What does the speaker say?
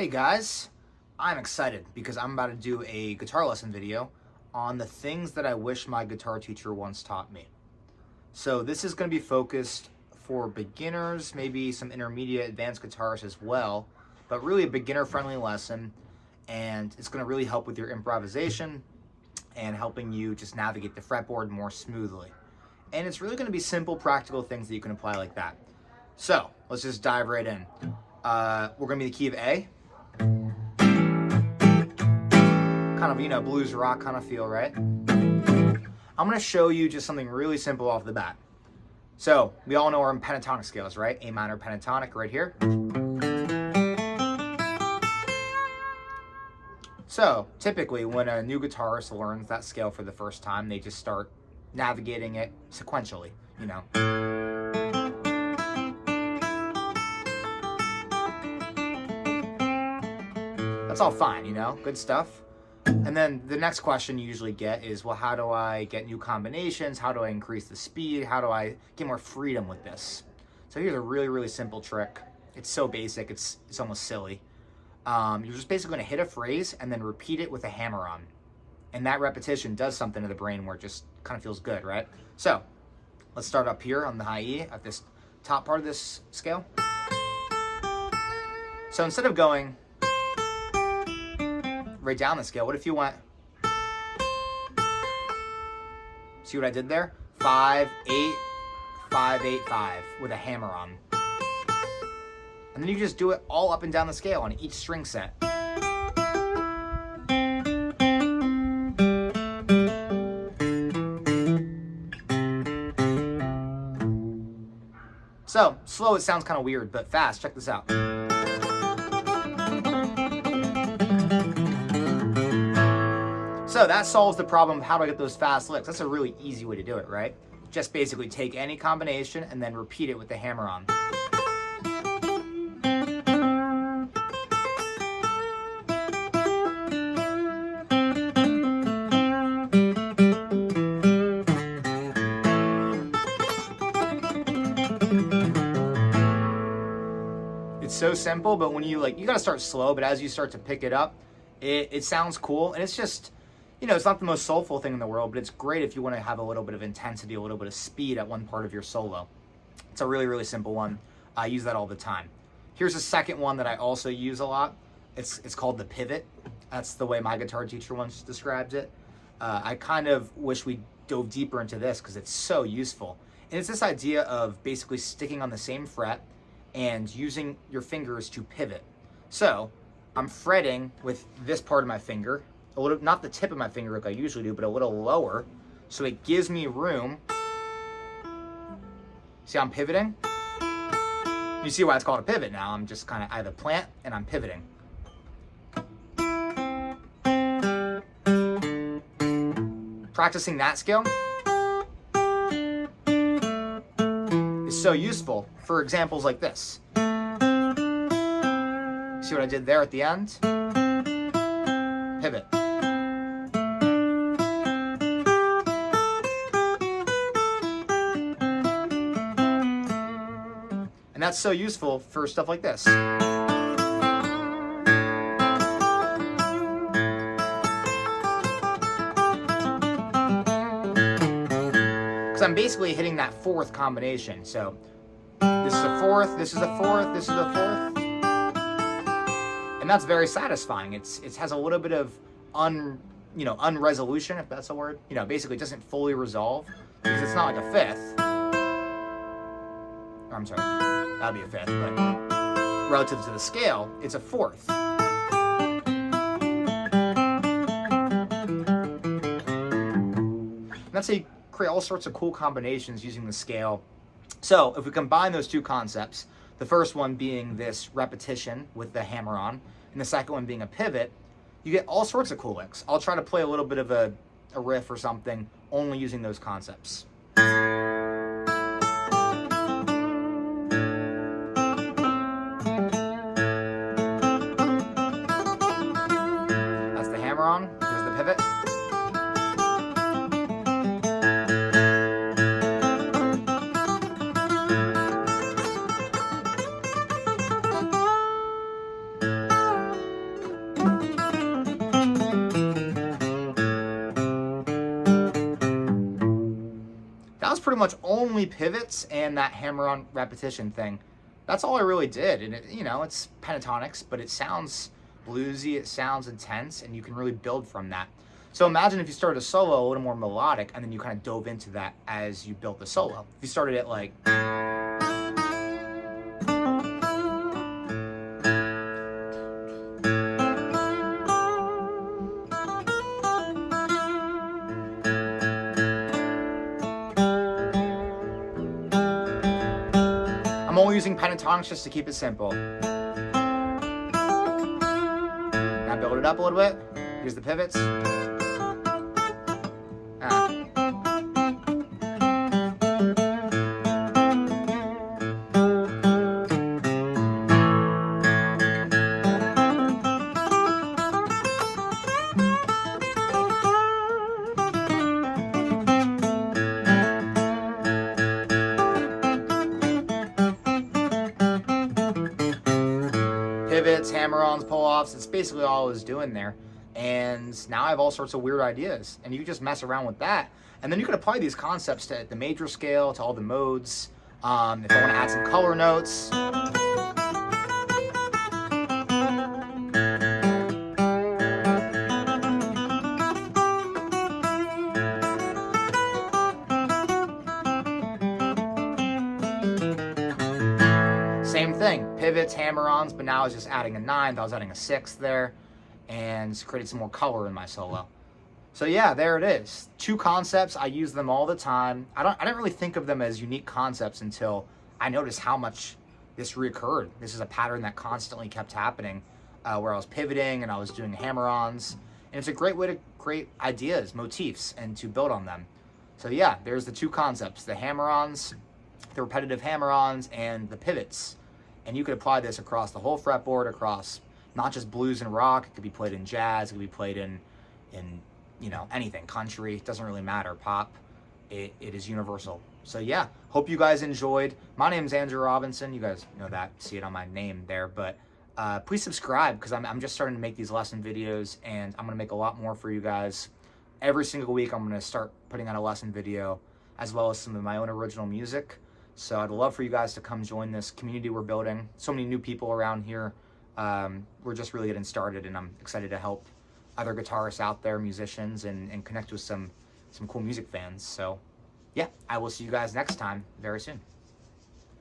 Hey guys, I'm excited because I'm about to do a guitar lesson video on the things that I wish my guitar teacher once taught me. So this is going to be focused for beginners, maybe some intermediate advanced guitarists as well, but really a beginner friendly lesson, and it's going to really help with your improvisation and helping you just navigate the fretboard more smoothly. And it's really going to be simple, practical things that you can apply like that. So let's just dive right in. We're going to be the key of A. Kind of, blues rock kind of feel, right? I'm going to show you just something really simple off the bat. So we all know our pentatonic scales, right? A minor pentatonic right here. So typically when a new guitarist learns that scale for the first time, they just start navigating it sequentially, That's all fine, good stuff. And then the next question you usually get is, well, how do I get new combinations? How do I increase the speed? How do I get more freedom with this? So here's a really, really simple trick. It's so basic, it's almost silly. You're just basically gonna hit a phrase and then repeat it with a hammer-on. And that repetition does something to the brain where it just kind of feels good, right? So let's start up here on the high E at this top part of this scale. So instead of going right down the scale, what if you went, see what I did there? 5, 8, 5, 8, 5 with a hammer-on. And then you just do it all up and down the scale on each string set. So, slow, it sounds kind of weird, but fast, check this out. So that solves the problem of how do I get those fast licks. That's a really easy way to do it, right? Just basically take any combination and then repeat it with the hammer-on. It's so simple, but when you gotta start slow, but as you start to pick it up, it sounds cool, and it's just, it's not the most soulful thing in the world, but it's great if you want to have a little bit of intensity, a little bit of speed at one part of your solo. It's a really, really simple one. I use that all the time. Here's a second one that I also use a lot. It's called the pivot. That's the way my guitar teacher once described it. I kind of wish we dove deeper into this because it's so useful. And it's this idea of basically sticking on the same fret and using your fingers to pivot. So I'm fretting with this part of my finger, a little, not the tip of my finger like I usually do, but a little lower, so it gives me room. See how I'm pivoting? You see why it's called a pivot now. I'm just kind of, I have a plant and I'm pivoting. Practicing that scale is so useful for examples like this. See what I did there at the end? Pivot. And that's so useful for stuff like this. Because I'm basically hitting that fourth combination. So this is a fourth, this is a fourth, this is a fourth. And that's very satisfying. It has a little bit of unresolution, if that's a word. Basically it doesn't fully resolve because it's not like a fifth. Or, I'm sorry, that'd be a fifth, but relative to the scale, it's a fourth. And that's how you create all sorts of cool combinations using the scale. So if we combine those two concepts, the first one being this repetition with the hammer-on, and the second one being a pivot, you get all sorts of cool licks. I'll try to play a little bit of a riff or something only using those concepts. That's the hammer-on, here's the pivot. much only pivots and that hammer-on repetition thing. That's all I really did. And, it's pentatonics, but it sounds bluesy, it sounds intense, and you can really build from that. So imagine if you started a solo a little more melodic, and then you kind of dove into that as you built the solo. If you started it like... I'm only using pentatonics just to keep it simple. Now build it up a little bit. Here's the pivots. Pivots, hammer-ons, pull-offs, it's basically all I was doing there. And now I have all sorts of weird ideas, and you can just mess around with that. And then you can apply these concepts to the major scale, to all the modes. If I want to add some color notes. Same thing, pivots, hammer-ons, but now I was just adding a ninth, I was adding a sixth there, and created some more color in my solo. So yeah, there it is. 2 concepts, I use them all the time. I didn't really think of them as unique concepts until I noticed how much this reoccurred. This is a pattern that constantly kept happening, where I was pivoting and I was doing hammer-ons, and it's a great way to create ideas, motifs, and to build on them. So yeah, there's the 2 concepts, the hammer-ons, the repetitive hammer-ons, and the pivots. And you could apply this across the whole fretboard, across not just blues and rock. It could be played in jazz, it could be played in anything, country, it doesn't really matter, pop. It is universal. So yeah, hope you guys enjoyed. My name's Andrew Robinson. You guys know that, see it on my name there, but please subscribe, because I'm just starting to make these lesson videos, and I'm gonna make a lot more for you guys. Every single week I'm gonna start putting out a lesson video, as well as some of my own original music. So I'd love for you guys to come join this community we're building. So many new people around here. We're just really getting started, and I'm excited to help other guitarists out there, musicians, and connect with some cool music fans. So yeah, I will see you guys next time very soon.